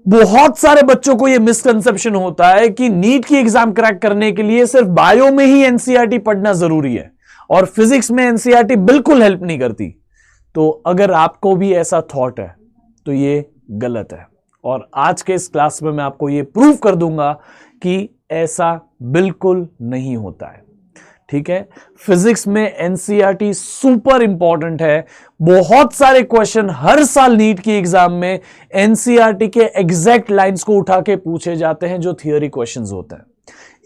बहुत सारे बच्चों को यह मिसकंसेप्शन होता है कि नीट की एग्जाम क्रैक करने के लिए सिर्फ बायो में ही एनसीईआरटी पढ़ना जरूरी है और फिजिक्स में एनसीईआरटी बिल्कुल हेल्प नहीं करती। तो अगर आपको भी ऐसा थॉट है तो ये गलत है, और आज के इस क्लास में मैं आपको ये प्रूव कर दूंगा कि ऐसा बिल्कुल नहीं होता है। ठीक है, फिजिक्स में एनसीईआरटी सुपर इंपॉर्टेंट है। बहुत सारे क्वेश्चन हर साल नीट की एग्जाम में एनसीईआरटी के एग्जैक्ट लाइंस को उठा के पूछे जाते हैं जो थियोरी क्वेश्चंस होते हैं।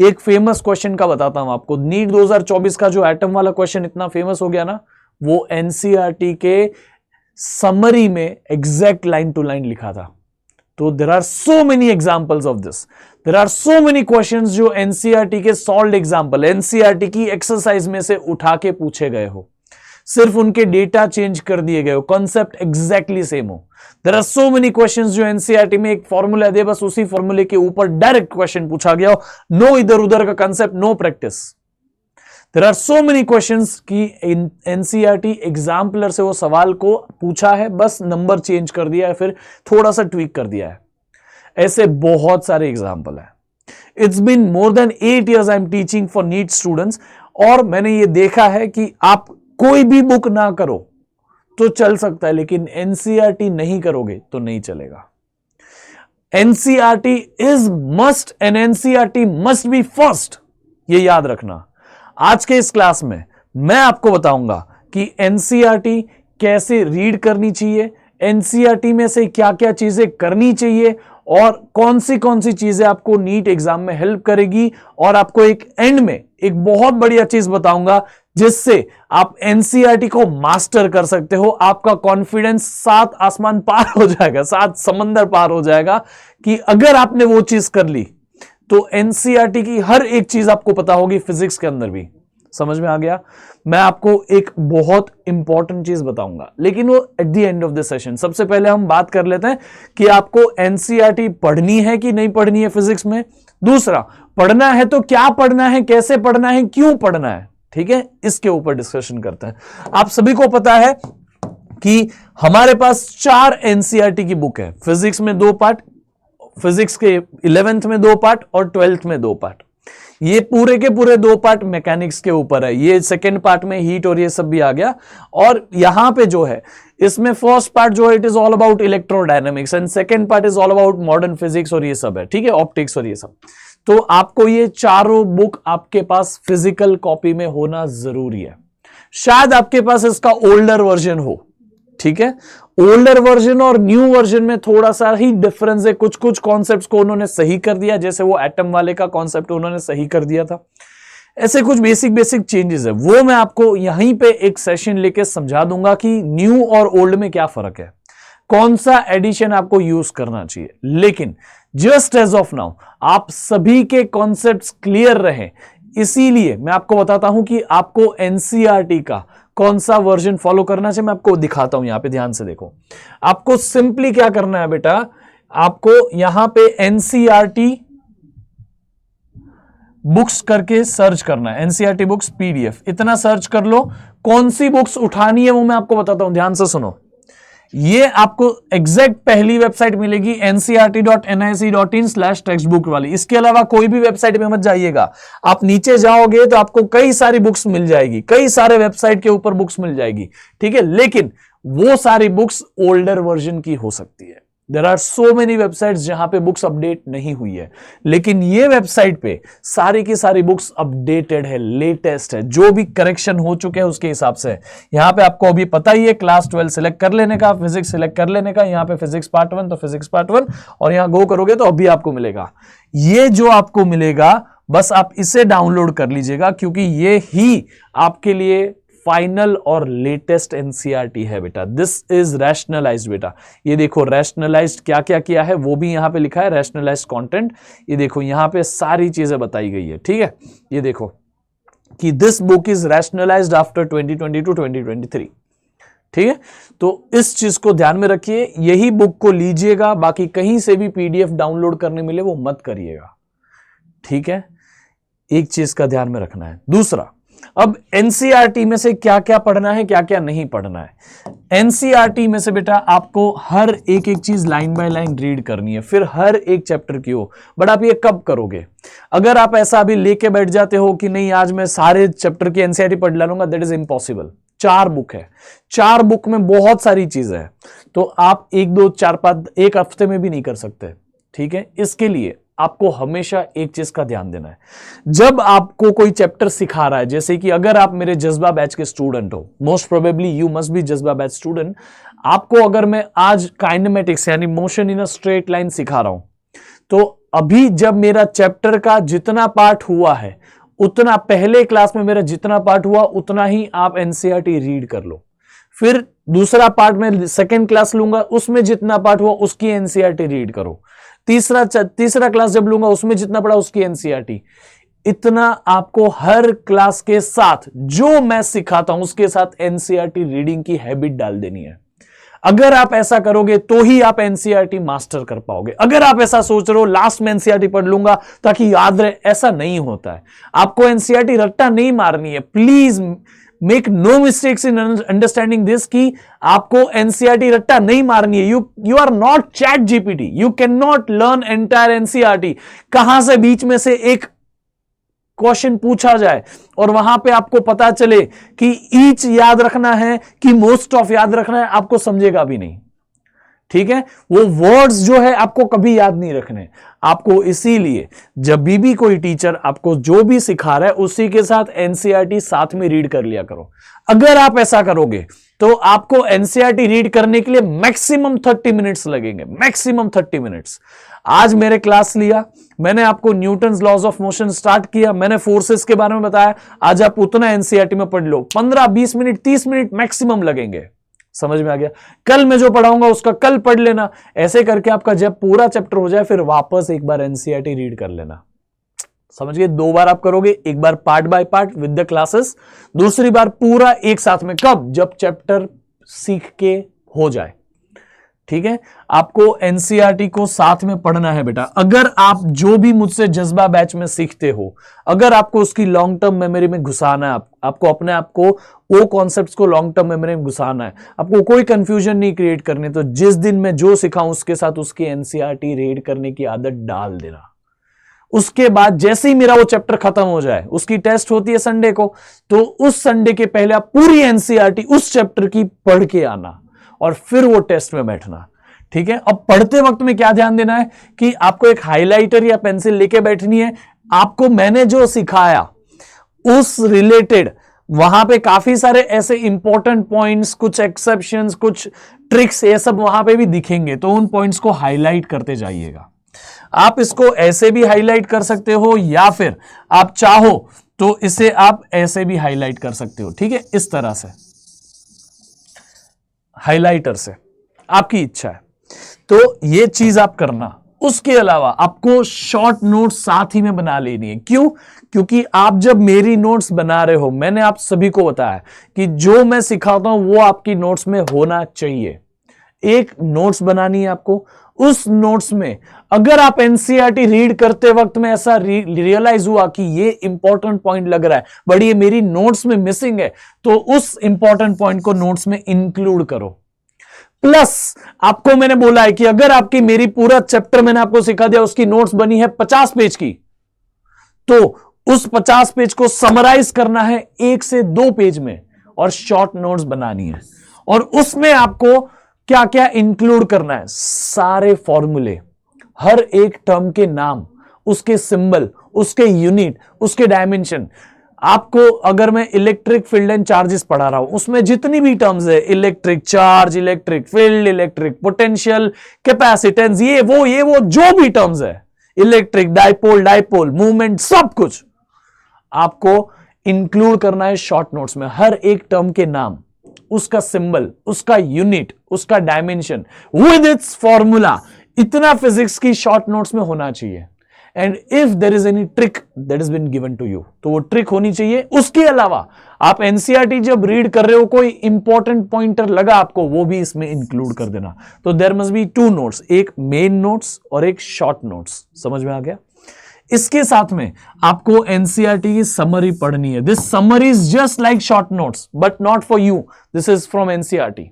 एक फेमस क्वेश्चन का बताता हूं आपको, नीट 2024 का जो एटम वाला क्वेश्चन इतना फेमस हो गया ना, वो एनसीईआरटी के समरी में एग्जैक्ट लाइन टू लाइन लिखा था। तो there are so many examples of this, there are so many questions जो एनसीईआरटी के सॉल्व्ड एग्जांपल, एनसीईआरटी की एक्सरसाइज में से उठा के पूछे गए हो, सिर्फ उनके डेटा चेंज कर दिए गए हो, कॉन्सेप्ट एग्जैक्टली सेम हो। There are so many questions जो एनसीईआरटी में एक फॉर्मूला दे, बस उसी फॉर्मूले के ऊपर डायरेक्ट क्वेश्चन पूछा गया हो, नो इधर उधर का concept, no practice. There are so many questions कि एनसीईआरटी एग्जाम्पलर से वो सवाल को पूछा है, बस नंबर चेंज कर दिया है, फिर थोड़ा सा ट्वीक कर दिया है। ऐसे बहुत सारे एग्जाम्पल है। It's been more than 8 years I am teaching for NEET students, और मैंने ये देखा है कि आप कोई भी बुक ना करो तो चल सकता है, लेकिन एनसीईआरटी नहीं करोगे तो नहीं चलेगा। NCERT is must and NCERT must be first, ये याद रखना। आज के इस क्लास में मैं आपको बताऊंगा कि एनसीईआरटी कैसे रीड करनी चाहिए, एनसीईआरटी में से क्या क्या चीजें करनी चाहिए, और कौन सी चीजें आपको नीट एग्जाम में हेल्प करेगी, और आपको एक एंड में एक बहुत बढ़िया चीज बताऊंगा जिससे आप एनसीईआरटी को मास्टर कर सकते हो। आपका कॉन्फिडेंस 7 आसमान पार हो जाएगा, 7 समंदर पार हो जाएगा कि अगर आपने वो चीज कर ली तो एनसीईआरटी की हर एक चीज आपको पता होगी, फिजिक्स के अंदर भी। समझ में आ गया? मैं आपको एक बहुत इंपॉर्टेंट चीज बताऊंगा, लेकिन वो at the end of the session. सबसे पहले हम बात कर लेते हैं कि आपको एनसीईआरटी पढ़नी है कि नहीं पढ़नी है फिजिक्स में। दूसरा, पढ़ना है तो क्या पढ़ना है, कैसे पढ़ना है, क्यों पढ़ना है, ठीक है, इसके ऊपर डिस्कशन करते हैं। आप सभी को पता है कि हमारे पास 4 एनसीईआरटी की बुक है। फिजिक्स में 2 पार्ट, फिजिक्स के 11th में 2 पार्ट और 12th में 2 पार्ट। ये पूरे के पूरे 2 पार्ट मैकेनिक्स के ऊपर है। ये सेकेंड पार्ट में हीट और ये सब भी आ गया। और यहां पे जो है, इसमें फर्स्ट पार्ट जो है it is all about electrodynamics, and second part is all about modern physics और ये सब है, ठीक है, ऑप्टिक्स और ये सब। तो आपको ये चारों बुक आपके पास फिजिकल कॉपी में होना जरूरी है। शायद आपके पास इसका ओल्डर वर्जन हो, ठीक है। ओल्डर वर्जन और न्यू वर्जन में थोड़ा सा ही डिफरेंस है। कुछ कुछ कॉन्सेप्ट्स को उन्होंने सही कर दिया, जैसे वो एटम वाले का कॉन्सेप्ट उन्होंने सही कर दिया था। ऐसे कुछ बेसिक चेंजेस है, वो मैं आपको यहीं पे एक सेशन लेके समझा दूंगा कि न्यू और ओल्ड में क्या फर्क है, कौन सा एडिशन आपको यूज करना चाहिए। लेकिन जस्ट एज ऑफ नाउ आप सभी के कॉन्सेप्ट्स क्लियर रहे, इसीलिए मैं आपको बताता हूं कि आपको एनसीईआरटी का कौन सा वर्जन फॉलो करना चाहिए। मैं आपको दिखाता हूं, यहां पे ध्यान से देखो। आपको सिंपली क्या करना है बेटा, आपको यहां पे एनसीईआरटी बुक्स करके सर्च करना है, एनसीईआरटी बुक्स पीडीएफ, इतना सर्च कर लो। कौन सी बुक्स उठानी है वो मैं आपको बताता हूं, ध्यान से सुनो। ये आपको एग्जैक्ट पहली वेबसाइट मिलेगी ncrt.nic.in/textbook वाली। इसके अलावा कोई भी वेबसाइट में मत जाइएगा। आप नीचे जाओगे तो आपको कई सारी बुक्स मिल जाएगी, कई सारे वेबसाइट के ऊपर बुक्स मिल जाएगी, ठीक है। लेकिन वो सारी बुक्स ओल्डर वर्जन की हो सकती है। There are so many websites जहां पे बुक्स अपडेट नहीं हुई है, लेकिन ये वेबसाइट पे सारी की सारी बुक्स अपडेटेड है, लेटेस्ट है, जो भी करेक्शन हो चुके हैं उसके हिसाब से। यहां पे आपको अभी पता ही है, क्लास 12 सिलेक्ट कर लेने का, फिजिक्स सिलेक्ट कर लेने का, यहां पे फिजिक्स पार्ट 1 तो फिजिक्स पार्ट 1, और यहां गो करोगे तो अभी आपको मिलेगा। ये जो आपको मिलेगा बस आप इसे डाउनलोड कर लीजिएगा, क्योंकि ये ही आपके लिए फाइनल और लेटेस्ट एनसीईआरटी है बेटा। दिस इज रैशनलाइज्ड बेटा। ये देखो रैशनलाइज्ड क्या क्या किया है वो भी यहां पे लिखा है, रैशनलाइज्ड कंटेंट। ये देखो यहां पे सारी चीजें बताई गई है, ठीक है। ये देखो कि this book is rationalised after 2022-2023, ठीक है। तो इस चीज को ध्यान में रखिए, यही बुक को लीजिएगा, बाकी कहीं से भी पीडीएफ डाउनलोड करने मिले वो मत करिएगा, ठीक है। एक चीज का ध्यान में रखना है। दूसरा, अब एनसीईआरटी में से क्या क्या पढ़ना है, क्या क्या नहीं पढ़ना है। एनसीईआरटी में से बेटा आपको हर एक एक चीज लाइन बाय लाइन रीड करनी है, फिर हर एक चैप्टर की हो। बट आप ये कब करोगे? अगर आप ऐसा अभी लेके बैठ जाते हो कि नहीं आज मैं सारे चैप्टर की एनसीईआरटी पढ़ डालूंगा, दैट इज इम्पॉसिबल। 4 बुक है, 4 बुक में बहुत सारी चीजें है, तो आप 1 2 4 5 एक हफ्ते में भी नहीं कर सकते। ठीक है, इसके लिए आपको हमेशा एक चीज का ध्यान देना है। जब आपको कोई चैप्टर सिखा रहा है, जैसे कि अगर आप मेरे जज्बा बैच के स्टूडेंट हो, most probably you must be जज्बा बैच स्टूडेंट, आपको अगर मैं आज काइनेमेटिक्स यानी motion in a straight line सिखा रहा हूं, तो अभी जब मेरा चैप्टर का जितना पार्ट हुआ है उतना, पहले क्लास में मेरा जितना पार्ट हुआ उतना ही आप एनसीईआरटी रीड कर लो। फिर दूसरा पार्ट में सेकेंड क्लास लूंगा, उसमें जितना पार्ट हुआ उसकी एनसीईआरटी रीड करो। तीसरा क्लास जब लूंगा उसमें जितना पड़ा उसकी एनसीईआरटी। इतना आपको हर क्लास के साथ जो मैं सिखाता हूं उसके साथ एनसीईआरटी रीडिंग की हैबिट डाल देनी है। अगर आप ऐसा करोगे तो ही आप एनसीईआरटी मास्टर कर पाओगे। अगर आप ऐसा सोच रहे हो लास्ट में एनसीईआरटी पढ़ लूंगा ताकि याद रहे, ऐसा नहीं होता है। आपको एनसीईआरटी रट्टा नहीं मारनी है। Please make no mistakes in understanding this कि आपको एनसीईआरटी रट्टा नहीं मारनी है। You are not ChatGPT, you can not learn entire NCERT. कहां से बीच में से एक क्वेश्चन पूछा जाए और वहां पे आपको पता चले कि ईच याद रखना है कि मोस्ट ऑफ याद रखना है, आपको समझेगा भी नहीं। ठीक है, वो वर्ड्स जो है आपको कभी याद नहीं रखने आपको। इसीलिए जब भी कोई टीचर आपको जो भी सिखा रहा है उसी के साथ एनसीईआरटी साथ में रीड कर लिया करो। अगर आप ऐसा करोगे तो आपको एनसीईआरटी रीड करने के लिए मैक्सिमम 30 मिनट्स लगेंगे, मैक्सिमम 30 मिनट्स। आज मेरे क्लास लिया, मैंने आपको Newton's laws of motion start किया, मैंने फोर्सेस के बारे में बताया, आज आप उतना एनसीईआरटी में पढ़ लो। 15-20 मिनट 30 मिनट मैक्सिमम लगेंगे। समझ में आ गया? कल मैं जो पढ़ाऊंगा उसका कल पढ़ लेना। ऐसे करके आपका जब पूरा चैप्टर हो जाए फिर वापस एक बार एनसीईआरटी रीड कर लेना। समझ गए? 2 बार आप करोगे, एक बार part by part with the classes, दूसरी बार पूरा एक साथ में। कब? जब चैप्टर सीख के हो जाए। ठीक है, आपको एनसीईआरटी को साथ में पढ़ना है बेटा। अगर आप जो भी मुझसे जज्बा बैच में सीखते हो, अगर आपको उसकी लॉन्ग टर्म मेमोरी में घुसाना है, आपको अपने आप को वो कॉन्सेप्ट्स को लॉन्ग टर्म मेमोरी में घुसाना है, आपको कोई कंफ्यूजन नहीं क्रिएट करनी, तो जिस दिन मैं जो सिखाऊं उसके साथ उसकी एनसीईआरटी रीड करने की आदत डाल देना। उसके बाद जैसे ही मेरा वो चैप्टर खत्म हो जाए, उसकी टेस्ट होती है संडे को, तो उस संडे के पहले आप पूरी एनसीईआरटी उस चैप्टर की पढ़ के आना और फिर वो टेस्ट में बैठना। ठीक है, अब पढ़ते वक्त में क्या ध्यान देना है कि आपको एक हाइलाइटर या पेंसिल लेके बैठनी है। आपको मैंने जो सिखाया उस रिलेटेड वहां पे काफी सारे ऐसे इंपॉर्टेंट पॉइंट्स, कुछ एक्सेप्शंस, कुछ ट्रिक्स, ये सब वहां पे भी दिखेंगे, तो उन पॉइंट्स को हाईलाइट करते जाइएगा। आप इसको ऐसे भी हाईलाइट कर सकते हो या फिर आप चाहो तो इसे आप ऐसे भी हाईलाइट कर सकते हो। ठीक है, इस तरह से हाइलाइटर से, आपकी इच्छा है तो ये चीज आप करना। उसके अलावा आपको शॉर्ट नोट्स साथ ही में बना लेनी है। क्यों? क्योंकि आप जब मेरी नोट्स बना रहे हो, मैंने आप सभी को बताया कि जो मैं सिखाता हूं वो आपकी नोट्स में होना चाहिए। एक नोट्स बनानी है आपको। उस नोट्स में अगर आप एनसीईआरटी रीड करते वक्त में ऐसा रियलाइज हुआ कि ये इंपॉर्टेंट पॉइंट लग रहा है बट ये मेरी नोट्स में मिसिंग है, तो उस इंपॉर्टेंट पॉइंट को नोट्स में इंक्लूड करो। प्लस आपको मैंने बोला है कि अगर आपकी मेरी पूरा चैप्टर मैंने आपको सिखा दिया, उसकी नोट्स बनी है 50 पेज की, तो उस 50 पेज को समराइज करना है 1 से 2 पेज में और शॉर्ट नोट्स बनानी है। और उसमें आपको क्या क्या इंक्लूड करना है? सारे फॉर्मूले, हर एक टर्म के नाम, उसके सिंबल, उसके यूनिट, उसके डायमेंशन। आपको अगर मैं इलेक्ट्रिक फील्ड एंड चार्जेस पढ़ा रहा हूं, उसमें जितनी भी टर्म्स है, electric charge, electric field, electric potential, capacitance, ये वो जो भी टर्म्स है, इलेक्ट्रिक डाइपोल, मूवमेंट, सब कुछ आपको इंक्लूड करना है शॉर्ट नोट्स में। हर एक टर्म के नाम, उसका सिंबल, उसका यूनिट, उसका डायमेंशन विद इट्स फॉर्मूला, इतना फिजिक्स की शॉर्ट नोट्स में होना चाहिए। And if there is any trick that is been given to you, तो वो ट्रिक होनी चाहिए। उसके अलावा आप एनसीईआरटी जब रीड कर रहे हो, कोई इंपॉर्टेंट पॉइंटर लगा आपको, वो भी इसमें इंक्लूड कर देना। तो देयर मस्ट बी 2 नोट्स, एक मेन नोट्स और एक शॉर्ट नोट्स। समझ में आ गया? इसके साथ में आपको एनसीईआरटी की समरी पढ़नी है। This summary is just like short notes but not for you, this is from NCERT.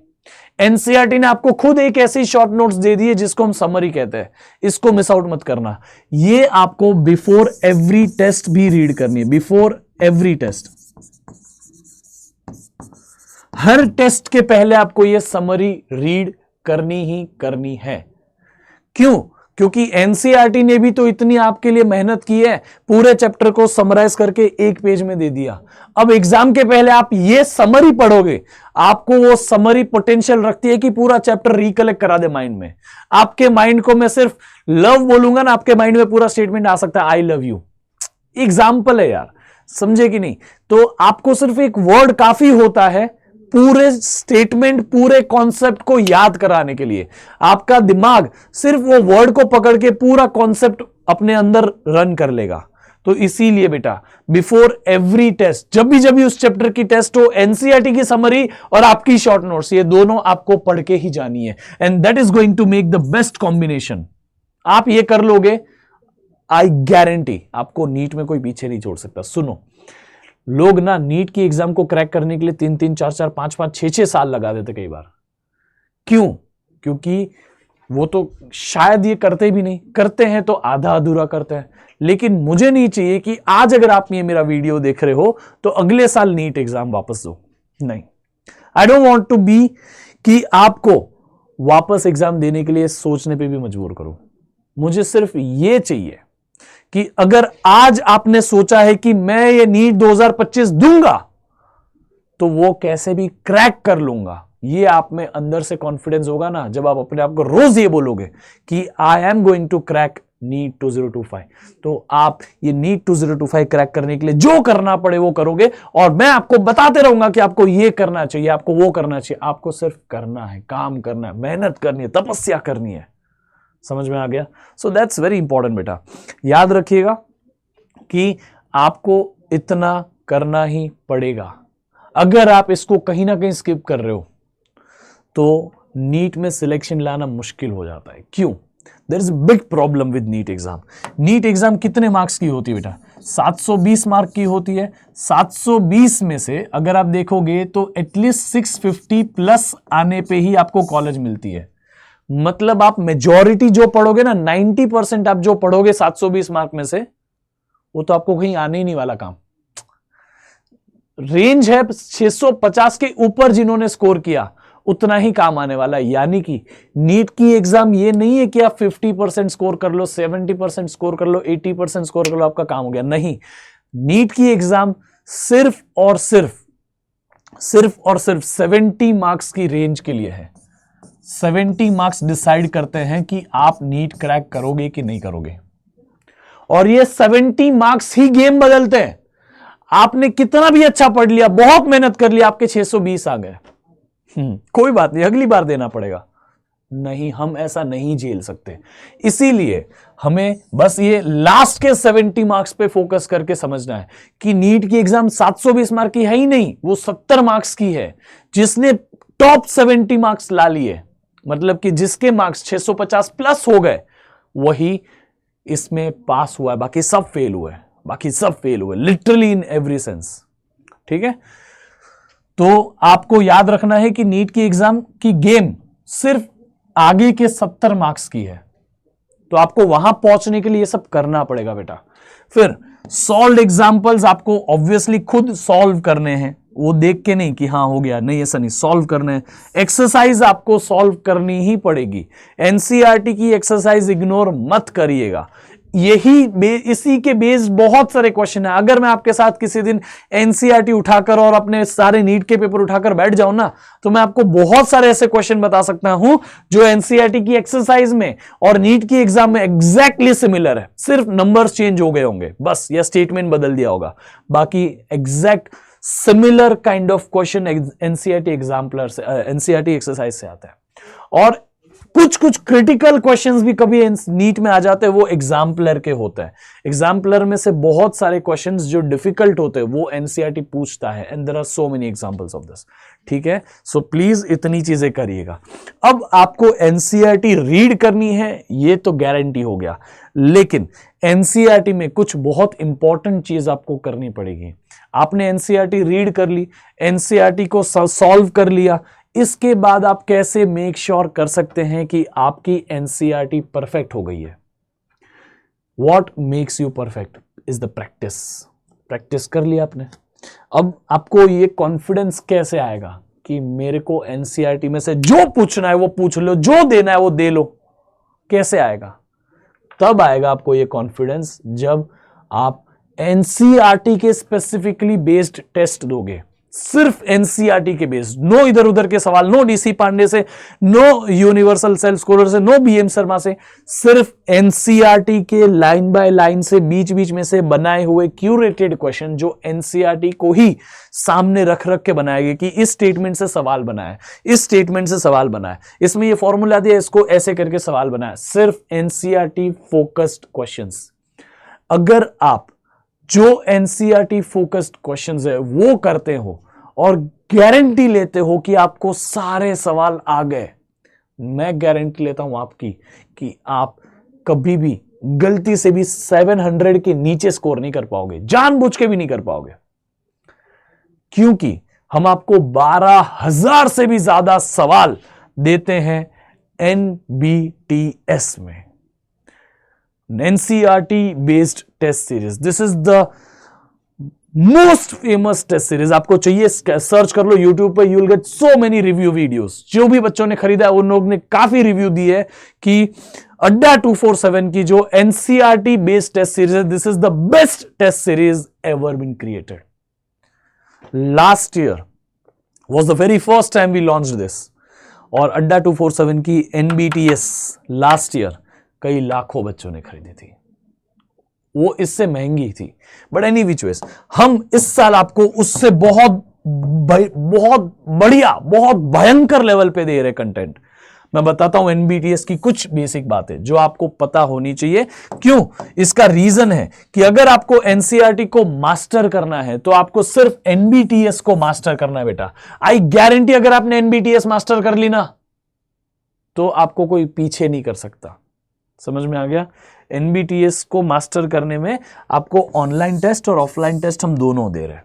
NCERT ने आपको खुद एक ऐसी शॉर्ट नोट्स दे दी है जिसको हम समरी कहते हैं, इसको मिस आउट मत करना। ये आपको बिफोर एवरी टेस्ट भी रीड करनी है, बिफोर एवरी टेस्ट। हर टेस्ट के पहले आपको यह समरी रीड करनी ही करनी है। क्यों? क्योंकि एनसीईआरटी ने भी तो इतनी आपके लिए मेहनत की है, पूरे चैप्टर को समराइज करके एक पेज में दे दिया। अब एग्जाम के पहले आप ये समरी पढ़ोगे, आपको वो समरी पोटेंशियल रखती है कि पूरा चैप्टर रिकलेक्ट करा दे माइंड में। आपके माइंड को मैं सिर्फ लव बोलूंगा ना, आपके माइंड में पूरा स्टेटमेंट आ सकता है, आई लव यू। एग्जाम्पल है यार, समझे कि नहीं? तो आपको सिर्फ एक वर्ड काफी होता है पूरे स्टेटमेंट, पूरे कॉन्सेप्ट को याद कराने के लिए। आपका दिमाग सिर्फ वो वर्ड को पकड़ के पूरा कॉन्सेप्ट अपने अंदर रन कर लेगा। तो इसीलिए बेटा बिफोर एवरी टेस्ट, जब भी उस चैप्टर की टेस्ट हो, एनसीईआरटी की समरी और आपकी शॉर्ट नोट्स, ये दोनों आपको पढ़ के ही जानी है। And that is going to make the best combination. आप ये कर लोगे, आई गारंटी आपको नीट में कोई पीछे नहीं छोड़ सकता। सुनो, लोग ना नीट की एग्जाम को क्रैक करने के लिए 3-3, 4-4, 5-5, 6-6 साल लगा देते कई बार। क्यों? क्योंकि वो तो शायद ये करते भी नहीं, करते हैं तो आधा अधूरा करते हैं। लेकिन मुझे नहीं चाहिए कि आज अगर आप ये मेरा वीडियो देख रहे हो तो अगले साल नीट एग्जाम वापस दो। नहीं, I don't want to be कि आपको वापस एग्जाम देने के लिए सोचने पे भी मजबूर करूं। मुझे सिर्फ ये चाहिए कि अगर आज आपने सोचा है कि मैं ये नीट 2025 दूंगा तो वो कैसे भी क्रैक कर लूंगा, ये आप में अंदर से कॉन्फिडेंस होगा ना, जब आप अपने आप को रोज ये बोलोगे कि I am going to crack NEET 2025, तो आप ये नीट 2025 क्रैक करने के लिए जो करना पड़े वो करोगे। और मैं आपको बताते रहूंगा कि आपको ये करना चाहिए, आपको वो करना चाहिए। आपको सिर्फ करना है, काम करना है, मेहनत करनी है, तपस्या करनी है। समझ में आ गया? सो दैट्स वेरी इंपॉर्टेंट बेटा। याद रखिएगा कि आपको इतना करना ही पड़ेगा। अगर आप इसको कहीं ना कहीं स्किप कर रहे हो तो नीट में सिलेक्शन लाना मुश्किल हो जाता है। क्यों? There is big problem with NEET exam. NEET exam कितने मार्क्स की होती है बेटा? 720 मार्क की होती है। 720 में से अगर आप देखोगे तो एटलीस्ट 650 प्लस आने पे ही आपको कॉलेज मिलती है। मतलब आप मेजॉरिटी जो पढ़ोगे ना, 90% आप जो पढ़ोगे 720 मार्क में से, वो तो आपको कहीं आने ही नहीं वाला काम। रेंज है 650 के ऊपर जिन्होंने स्कोर किया उतना ही काम आने वाला है। यानी कि नीट की एग्जाम ये नहीं है कि आप 50% स्कोर कर लो, 70% स्कोर कर लो, 80% स्कोर कर लो, आपका काम हो गया। नहीं, नीट की एग्जाम सिर्फ और सिर्फ 70 मार्क्स की रेंज के लिए है। 70 मार्क्स डिसाइड करते हैं कि आप नीट क्रैक करोगे कि नहीं करोगे। और ये 70 मार्क्स ही गेम बदलते हैं। आपने कितना भी अच्छा पढ़ लिया, बहुत मेहनत कर लिया, आपके 620 आ गए, कोई बात नहीं, अगली बार देना पड़ेगा। नहीं, हम ऐसा नहीं झेल सकते। इसीलिए हमें बस ये लास्ट के 70 मार्क्स पे फोकस करके समझना है कि नीट की एग्जाम 720 मार्क की है ही नहीं, वो 70 मार्क्स की है। जिसने टॉप 70 मार्क्स ला लिए, मतलब कि जिसके मार्क्स 650 प्लस हो गए, वही इसमें पास हुआ है। बाकी सब फेल हुए, लिटरली इन एवरी सेंस। ठीक है? तो आपको याद रखना है कि नीट की एग्जाम की गेम सिर्फ आगे के 70 मार्क्स की है। तो आपको वहां पहुंचने के लिए ये सब करना पड़ेगा बेटा। फिर सॉल्व एग्जाम्पल्स आपको ऑब्वियसली खुद सॉल्व करने हैं, वो देख के नहीं कि हाँ हो गया, नहीं ऐसा नहीं, सॉल्व करने हैं। एक्सरसाइज आपको सॉल्व करनी ही पड़ेगी। एनसीईआरटी की एक्सरसाइज इग्नोर मत करिएगा। इसी के बेस्ड बहुत सारे क्वेश्चन है। अगर मैं आपके साथ किसी दिन एनसीईआरटी उठाकर और अपने सारे नीट के पेपर उठाकर बैठ जाऊं ना, तो मैं आपको बहुत सारे ऐसे क्वेश्चन बता सकता हूं जो एनसीईआरटी की एक्सरसाइज में और नीट की एग्जाम में एग्जैक्टली सिमिलर है। सिर्फ नंबर्स चेंज हो गए होंगे बस, या स्टेटमेंट बदल दिया होगा, बाकी exact similar kind of question NCERT exercise से आता है। और कुछ कुछ क्रिटिकल क्वेश्चंस भी कभी नीट में आ जाते हैं, वो एग्जाम्पलर के होते हैं। एग्जाम्पलर में से बहुत सारे क्वेश्चंस जो डिफिकल्ट होते हैं वो एनसीईआरटी पूछता है, and there are so many examples of this. ठीक है, सो प्लीज इतनी चीजें करिएगा। अब आपको एनसीईआरटी रीड करनी है, ये तो गारंटी हो गया, लेकिन एनसीईआरटी में कुछ बहुत इंपॉर्टेंट चीज आपको करनी पड़ेगी। आपने एनसीईआरटी रीड कर ली, एनसीईआरटी को सॉल्व कर लिया, इसके बाद आप कैसे मेक श्योर कर सकते हैं कि आपकी एनसीईआरटी परफेक्ट हो गई है? What makes you perfect is the practice. Practice कर लिया आपने, अब आपको ये कॉन्फिडेंस कैसे आएगा कि मेरे को एनसीईआरटी में से जो पूछना है वो पूछ लो, जो देना है वो दे लो? कैसे आएगा? तब आएगा आपको ये कॉन्फिडेंस जब आप एनसीईआरटी के स्पेसिफिकली बेस्ड टेस्ट दोगे, सिर्फ एनसीईआरटी के बेस्ड, नो इधर उधर के सवाल, नो डीसी पांडे से, नो यूनिवर्सल सेल्फ स्कोलर से, नो बीएम शर्मा से, सिर्फ एनसीईआरटी के लाइन बाय लाइन से बीच बीच में से बनाए हुए क्यूरेटेड क्वेश्चन जो एनसीईआरटी को ही सामने रख रख के बनाएंगे कि इस स्टेटमेंट से सवाल बनाए, इस स्टेटमेंट से सवाल बनाए, इसमें ये फॉर्मूला दिया, इसको ऐसे करके सवाल बनाए। सिर्फ एनसीईआरटी फोकस्ड क्वेश्चंस। अगर आप जो एनसीईआरटी फोकस्ड क्वेश्चंस है वो करते हो और गारंटी लेते हो कि आपको सारे सवाल आ गए, मैं गारंटी लेता हूं आपकी कि आप कभी भी गलती से भी 700 के नीचे स्कोर नहीं कर पाओगे, जानबूझ के भी नहीं कर पाओगे, क्योंकि हम आपको 12,000 से भी ज्यादा सवाल देते हैं एनबीटीएस में, NCERT based test series. This is the most famous test series. आपको चाहिए सर्च कर लो यूट्यूब पे, you will get so many review videos. जो भी बच्चों ने खरीदा है उन लोगों ने काफी रिव्यू दी है कि अड्डा 247 की जो एनसीईआरटी बेस्ड टेस्ट सीरीज है, this is the best test series ever been created. Last year was the very first time we launched this, और अड्डा 247 की एनबीटीएस लास्ट ईयर कई लाखों बच्चों ने खरीदी थी, वो इससे महंगी थी। बट एनी विच वेज, हम इस साल आपको उससे बहुत बढ़िया, बहुत भयंकर लेवल पे दे रहे कंटेंट। मैं बताता हूं एनबीटीएस की कुछ बेसिक बातें जो आपको पता होनी चाहिए। क्यों? इसका रीजन है कि अगर आपको एनसीईआरटी को मास्टर करना है तो आपको सिर्फ एनबीटीएस को मास्टर करना है बेटा। आई गारंटी अगर आपने एनबीटीएस मास्टर कर ली ना तो आपको कोई पीछे नहीं कर सकता। समझ में आ गया? एनबीटीएस को मास्टर करने में आपको ऑनलाइन टेस्ट और ऑफलाइन टेस्ट हम दोनों दे रहे हैं।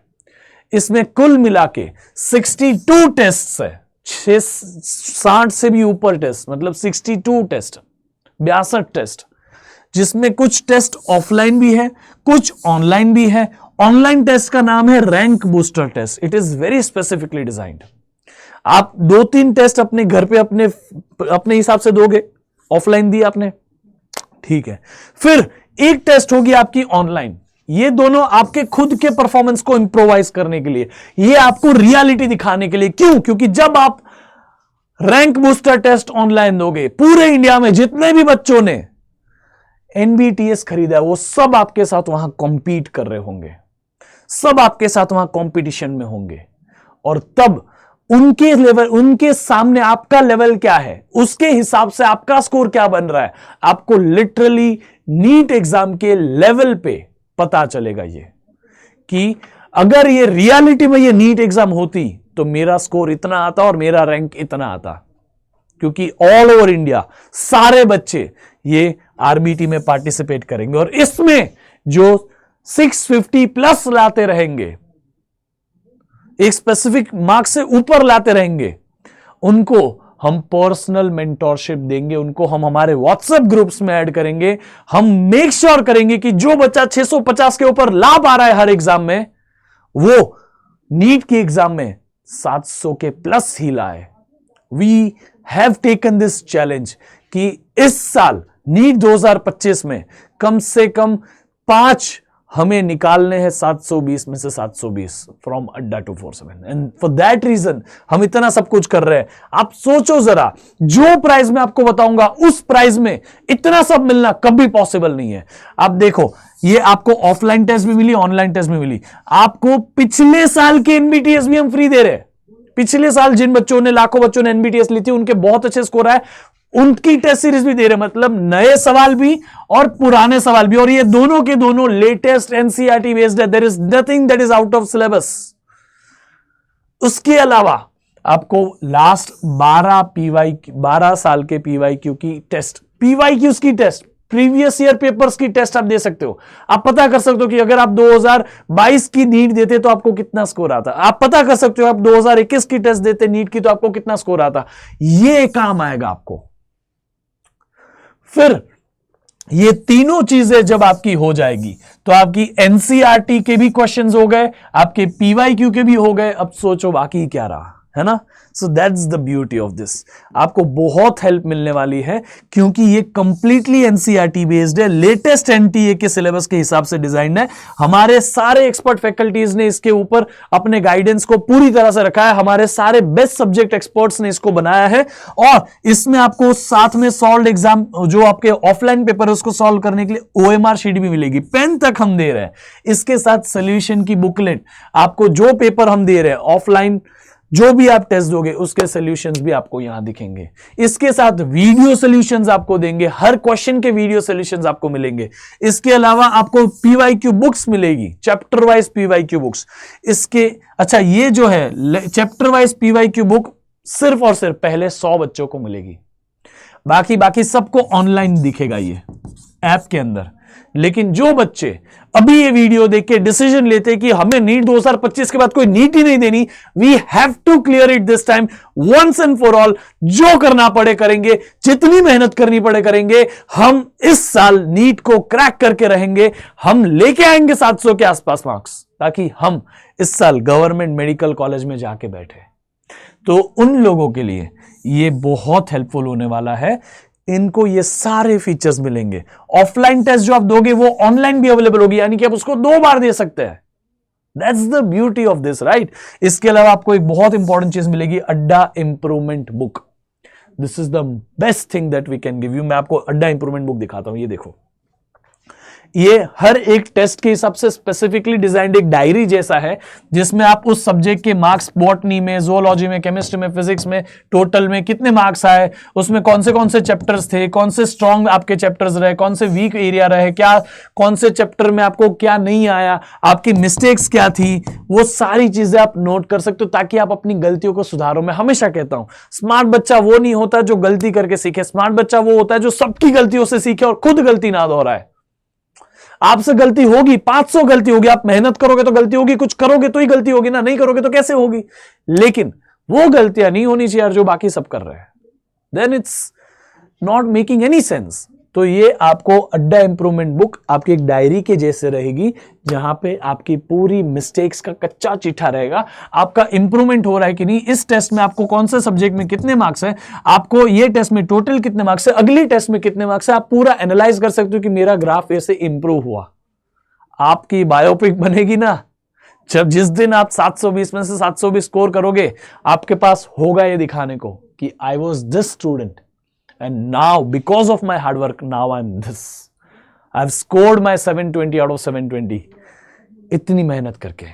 इसमें कुल मिला के 62 टेस्ट है, 60 से भी ऊपर टेस्ट, मतलब 62 टेस्ट, 62 टेस्ट, जिसमें कुछ टेस्ट ऑफलाइन भी है, कुछ ऑनलाइन भी है। ऑनलाइन टेस्ट का नाम है rank booster test. It is very specifically designed. आप 2-3 टेस्ट अपने घर पे अपने हिसाब से दोगे, ऑफलाइन दी आपने, ठीक है। फिर एक टेस्ट होगी आपकी ऑनलाइन। ये दोनों आपके खुद के परफॉर्मेंस को इंप्रोवाइज करने के लिए, ये आपको रियलिटी दिखाने के लिए। क्यों? क्योंकि जब आप रैंक बूस्टर टेस्ट ऑनलाइन दोगे, पूरे इंडिया में जितने भी बच्चों ने एनबीटीएस खरीदा है वो सब आपके साथ वहां कॉम्पीट कर रहे होंगे, सब आपके साथ वहां कंपटीशन में होंगे, और तब उनके लेवल, उनके सामने आपका लेवल क्या है, उसके हिसाब से आपका स्कोर क्या बन रहा है, आपको लिटरली नीट एग्जाम के लेवल पे पता चलेगा। ये कि अगर ये रियलिटी में ये नीट एग्जाम होती तो मेरा स्कोर इतना आता और मेरा रैंक इतना आता, क्योंकि ऑल ओवर इंडिया सारे बच्चे ये आरबीटी में पार्टिसिपेट करेंगे, और इसमें जो 650 प्लस लाते रहेंगे, एक स्पेसिफिक मार्क से ऊपर लाते रहेंगे, उनको हम पर्सनल मेंटोरशिप देंगे, उनको हम हमारे व्हाट्सएप ग्रुप्स में ऐड करेंगे। हम मेक श्योर करेंगे कि जो बच्चा 650 के ऊपर ला पा रहा है हर एग्जाम में, वो नीट की एग्जाम में 700 के प्लस ही लाए। We have taken this challenge कि इस साल नीट 2025 में कम से कम 5 हमें निकालने हैं 720 में से 720 फ्रॉम अड्डा 247, एंड फॉर दैट रीजन हम इतना सब कुछ कर रहे हैं। आप सोचो जरा, जो प्राइस में आपको बताऊंगा उस प्राइस में इतना सब मिलना कभी पॉसिबल नहीं है। आप देखो, ये आपको ऑफलाइन टेस्ट भी मिली, ऑनलाइन टेस्ट भी मिली, आपको पिछले साल के एनबीटीएस भी हम फ्री दे रहे हैं। पिछले साल जिन बच्चों ने, लाखों बच्चों ने एनबीटीएस ली थी, उनके बहुत अच्छे स्कोर आए, उनकी टेस्ट सीरीज भी दे रहे, मतलब नए सवाल भी और पुराने सवाल भी, और ये दोनों के दोनों लेटेस्ट एनसीईआरटी बेस्ड है। There is nothing that is out of syllabus. उसके अलावा आपको लास्ट 12 साल के पीवाईक्यू की टेस्ट, पीवाईक्यूज की टेस्ट, प्रीवियस ईयर पेपर्स की टेस्ट आप दे सकते हो। आप पता कर सकते हो कि अगर आप 2022 की नीट देते तो आपको कितना स्कोर आता। आप पता कर सकते हो आप 2021 की टेस्ट देते नीट की तो आपको कितना स्कोर आता। ये काम आएगा आपको। फिर ये तीनों चीजें जब आपकी हो जाएगी तो आपकी एनसीईआरटी के भी क्वेश्चंस हो गए, आपके पीवाईक्यू के भी हो गए। अब सोचो बाकी क्या रहा, है ना। So that's the beauty of this. आपको बहुत हेल्प मिलने वाली है क्योंकि ये कंप्लीटली एनसीईआरटी बेस्ड है, लेटेस्ट एनटीए के सिलेबस के हिसाब से डिजाइन है। हमारे सारे एक्सपर्ट फैकल्टीज ने इसके ऊपर अपने गाइडेंस को पूरी तरह से रखा है। हमारे सारे बेस्ट सब्जेक्ट एक्सपर्ट्स ने इसको बनाया है और इसमें आपको साथ में सॉल्व एग्जाम, जो आपके ऑफलाइन पेपर है उसको सॉल्व करने के लिए ओएमआर शीट भी मिलेगी, पेन तक हम दे रहे हैं। इसके साथ सोल्यूशन की बुकलेट, आपको जो पेपर हम दे रहे हैं ऑफलाइन, जो भी आप टेस्ट दोगे उसके सॉल्यूशंस भी आपको यहां दिखेंगे। इसके साथ वीडियो सॉल्यूशंस आपको देंगे, हर क्वेश्चन के वीडियो सॉल्यूशंस आपको मिलेंगे। इसके अलावा आपको पीवाईक्यू बुक्स मिलेगी, चैप्टर वाइज पीवाईक्यू बुक्स। इसके अच्छा ये जो है चैप्टर वाइज पीवाईक्यू बुक सिर्फ और सिर्फ पहले 100 बच्चों को मिलेगी, बाकी सबको ऑनलाइन दिखेगा ये ऐप के अंदर। लेकिन जो बच्चे अभी ये वीडियो देख के डिसीजन लेते कि हमें नीट 2025 के बाद कोई नीट ही नहीं देनी, we have to clear it this time once and for all. जो करना पड़े करेंगे, जितनी मेहनत करनी पड़े करेंगे। हम इस साल नीट को क्रैक करके रहेंगे, हम लेके आएंगे 700 के आसपास मार्क्स, ताकि हम इस साल गवर्नमेंट मेडिकल कॉलेज में जाके बैठे। तो उन लोगों के लिए ये बहुत हेल्पफुल होने वाला है। इनको ये सारे फीचर्स मिलेंगे। ऑफलाइन टेस्ट जो आप दोगे वो ऑनलाइन भी अवेलेबल होगी, यानी कि आप उसको 2 बार दे सकते हैं। That's the beauty of this, right. इसके अलावा आपको एक बहुत इंपॉर्टेंट चीज मिलेगी, Adda improvement book. This is the best thing that we can give you. मैं आपको अड्डा इंप्रूवमेंट बुक दिखाता हूं, ये देखो। ये हर एक टेस्ट के हिसाब से स्पेसिफिकली डिजाइन्ड एक डायरी जैसा है, जिसमें आप उस सब्जेक्ट के मार्क्स, बॉटनी में, जोलॉजी में, केमिस्ट्री में, फिजिक्स में टोटल में कितने मार्क्स आए, उसमें कौन से चैप्टर्स थे, कौन से स्ट्रॉन्ग आपके चैप्टर्स रहे, कौन से वीक एरिया रहे, क्या कौन से चैप्टर में आपको क्या नहीं आया, आपकी मिस्टेक्स क्या थी, वो सारी चीजें आप नोट कर सकते हो ताकि आप अपनी गलतियों को सुधारो। मैं हमेशा कहता हूं स्मार्ट बच्चा वो नहीं होता जो गलती करके सीखे, स्मार्ट बच्चा वो होता है जो सबकी गलतियों से सीखे और खुद गलती ना दोहराए। आपसे गलती होगी, 500 गलती होगी, आप मेहनत करोगे तो गलती होगी, कुछ करोगे तो ही गलती होगी ना, नहीं करोगे तो कैसे होगी। लेकिन वो गलतियां नहीं होनी चाहिए जो बाकी सब कर रहे हैं, then it's not making any sense. तो ये आपको अड्डा इंप्रूवमेंट बुक आपकी एक डायरी के जैसे रहेगी, जहां पे आपकी पूरी मिस्टेक्स का कच्चा चिट्ठा रहेगा, आपका इंप्रूवमेंट हो रहा है कि नहीं, इस टेस्ट में आपको कौन से सब्जेक्ट में कितने मार्क्स है, आपको ये टेस्ट में टोटल कितने मार्क्स है, अगली टेस्ट में कितने मार्क्स है, आप पूरा एनालाइज कर सकते हो कि मेरा ग्राफ ऐसे इंप्रूव हुआ। आपकी बायोपिक बनेगी ना, जब जिस दिन आप 720 में से 720 स्कोर करोगे, आपके पास होगा ये दिखाने को कि I was this student and now because of my hard work now I'm this, I've scored my 720 out of 720 इतनी मेहनत करके।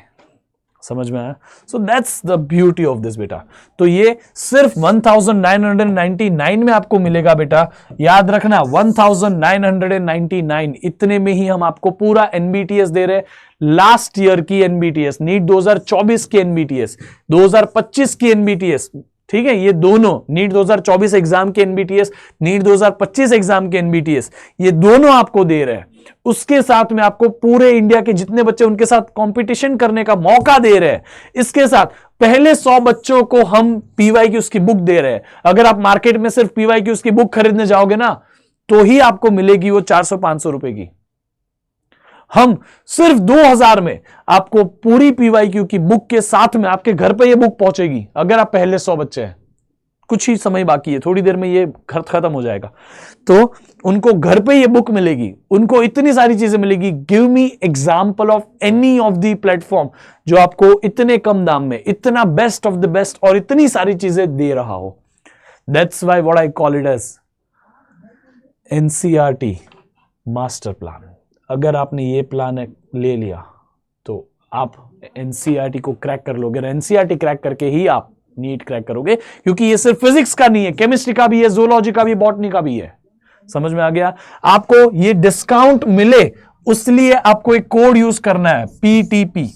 समझ में आया। So that's the beauty of this बेटा। तो ये सिर्फ 1999 में आपको मिलेगा बेटा, याद रखना 1999, इतने में ही हम आपको पूरा एनबीटीएस दे रहे हैं। लास्ट ईयर की एनबीटीएस, नीट 2024 की एनबीटीएस, 2025 की एनबीटीएस, ठीक है, ये दोनों नीट 2024 एग्जाम के एनबीटीएस, नीट 2025 एग्जाम के एनबीटीएस, ये दोनों आपको दे रहे हैं। उसके साथ में आपको पूरे इंडिया के जितने बच्चे उनके साथ कंपटीशन करने का मौका दे रहे हैं। इसके साथ पहले 100 बच्चों को हम पीवाईक्यूज की बुक दे रहे हैं। अगर आप मार्केट में सिर्फ पीवाईक्यूज की बुक खरीदने जाओगे ना, तो ही आपको मिलेगी वो 400-500 रुपए की। हम सिर्फ 2000 में आपको पूरी पीवाईक्यू की बुक के साथ में आपके घर पे ये बुक पहुंचेगी। अगर आप पहले 100 बच्चे हैं, कुछ ही समय बाकी है, थोड़ी देर में ये खत्म हो जाएगा, तो उनको घर पे ये बुक मिलेगी, उनको इतनी सारी चीजें मिलेगी। Give me example of any of the platform जो आपको इतने कम दाम में इतना बेस्ट ऑफ द बेस्ट और इतनी सारी चीजें दे रहा हो। That's why what I call it as NCERT master plan. अगर आपने ये प्लान ले लिया तो आप एनसीईआरटी को क्रैक कर लोगे। एनसीईआरटी क्रैक करके ही आप नीट क्रैक करोगे, क्योंकि ये सिर्फ फिजिक्स का नहीं है, केमिस्ट्री का भी है, जूलॉजी का भी, बॉटनी का भी है। समझ में आ गया? आपको ये डिस्काउंट मिले उसलिए आपको एक कोड यूज करना है, PTP,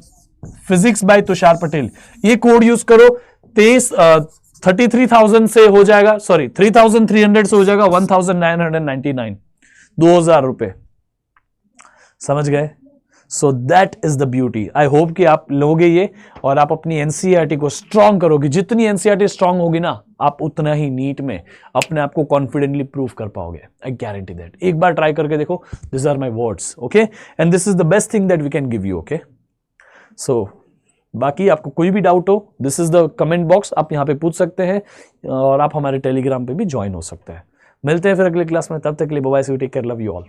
physics bye Tushar Patel. ये कोड यूज करो, 33,000 से हो जाएगा, सॉरी 3,300 से हो जाएगा 1,999, 2,000 रुपए। समझ गए? So that is the beauty. I hope कि आप लोगे ये और आप अपनी एनसीईआरटी को स्ट्रांग करोगे। जितनी एनसीईआरटी स्ट्रांग होगी ना, आप उतना ही नीट में अपने आप को कॉन्फिडेंटली प्रूव कर पाओगे। I guarantee that. एक बार ट्राई करके देखो। This are my words, okay, and this is the best thing that we can give you, okay. So बाकी आपको कोई भी डाउट हो, this is the comment box, आप यहां पे पूछ सकते हैं और आप हमारे टेलीग्राम पे भी ज्वाइन हो सकते हैं। मिलते हैं फिर अगले क्लास में, तब तक के लिए bye bye, see you, take care, love you all.